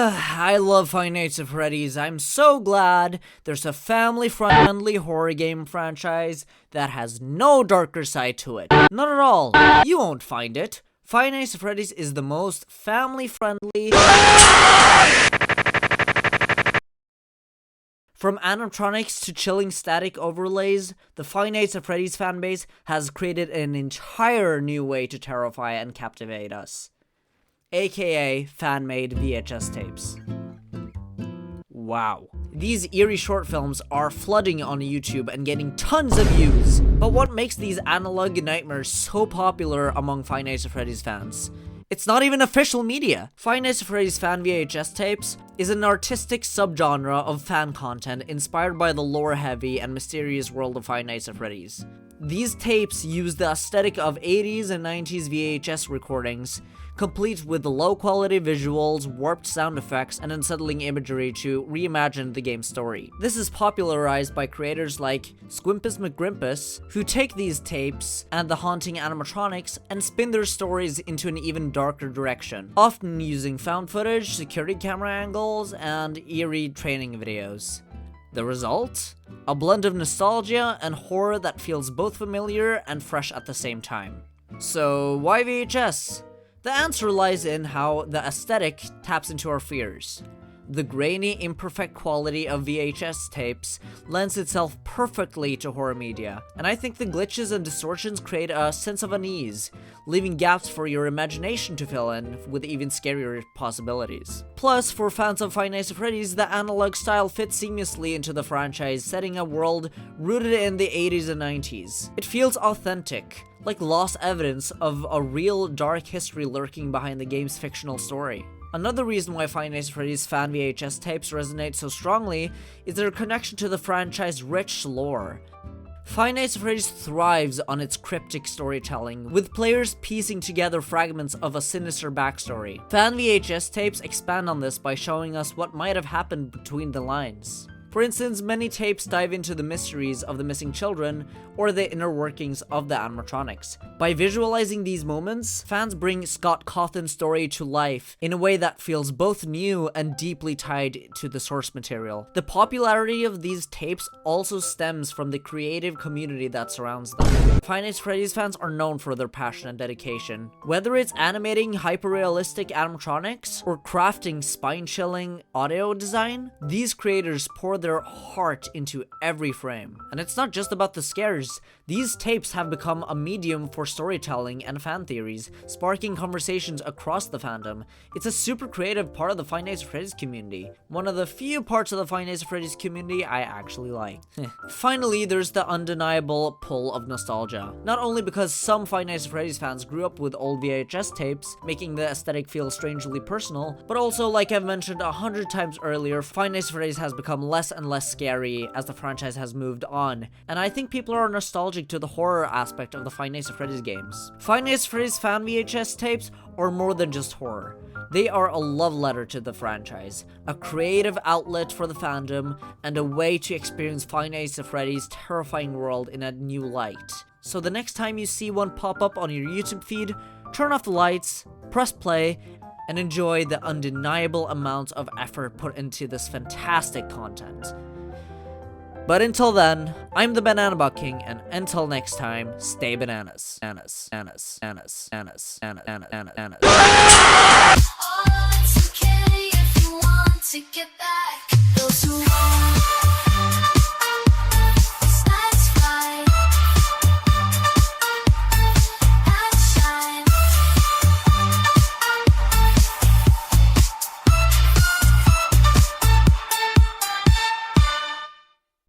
I love Five Nights at Freddy's. I'm so glad there's a family-friendly horror game franchise that has no darker side to it. Not at all. You won't find it. Five Nights at Freddy's is the most family-friendly... From animatronics to chilling static overlays, the Five Nights at Freddy's fanbase has created an entire new way to terrify and captivate us. AKA fan-made VHS tapes. Wow. These eerie short films are flooding on YouTube and getting tons of views. But what makes these analog nightmares so popular among Five Nights at Freddy's fans? It's not even official media. Five Nights at Freddy's fan VHS tapes is an artistic subgenre of fan content inspired by the lore-heavy and mysterious world of Five Nights at Freddy's. These tapes use the aesthetic of 80s and 90s VHS recordings, complete with low-quality visuals, warped sound effects, and unsettling imagery to reimagine the game's story. This is popularized by creators like Squimpus McGrimpus, who take these tapes and the haunting animatronics and spin their stories into an even darker direction, often using found footage, security camera angles, and eerie training videos. The result? A blend of nostalgia and horror that feels both familiar and fresh at the same time. So, why VHS? The answer lies in how the aesthetic taps into our fears. The grainy, imperfect quality of VHS tapes lends itself perfectly to horror media, and I think the glitches and distortions create a sense of unease, leaving gaps for your imagination to fill in with even scarier possibilities. Plus, for fans of Five Nights at Freddy's, the analog style fits seamlessly into the franchise, setting a world rooted in the 80s and 90s. It feels authentic, like lost evidence of a real dark history lurking behind the game's fictional story. Another reason why Five Nights at Freddy's fan VHS tapes resonate so strongly is their connection to the franchise's rich lore. Five Nights at Freddy's thrives on its cryptic storytelling, with players piecing together fragments of a sinister backstory. Fan VHS tapes expand on this by showing us what might have happened between the lines. For instance, many tapes dive into the mysteries of the missing children or the inner workings of the animatronics. By visualizing these moments, fans bring Scott Cawthon's story to life in a way that feels both new and deeply tied to the source material. The popularity of these tapes also stems from the creative community that surrounds them. Five Nights at Freddy's fans are known for their passion and dedication. Whether it's animating hyper-realistic animatronics or crafting spine-chilling audio design, these creators pour their heart into every frame. And it's not just about the scares. These tapes have become a medium for storytelling and fan theories, sparking conversations across the fandom. It's a super creative part of the Five Nights at Freddy's community. One of the few parts of the Five Nights at Freddy's community I actually like. Finally, there's the undeniable pull of nostalgia. Not only because some Five Nights at Freddy's fans grew up with old VHS tapes, making the aesthetic feel strangely personal, but also, like I've mentioned 100 times earlier, Five Nights at Freddy's has become less and less scary as the franchise has moved on, and I think people are nostalgic to the horror aspect of the Five Nights at Freddy's games. Five Nights at Freddy's fan VHS tapes are more than just horror. They are a love letter to the franchise, a creative outlet for the fandom, and a way to experience Five Nights at Freddy's terrifying world in a new light. So the next time you see one pop up on your YouTube feed, turn off the lights, press play, and enjoy the undeniable amount of effort put into this fantastic content. But until then, I'm the Banana King, and until next time, stay bananas. Bananas. Bananas. Bananas. Bananas. Bananas. Bananas. Bananas. Oh, it's okay if you want to get back.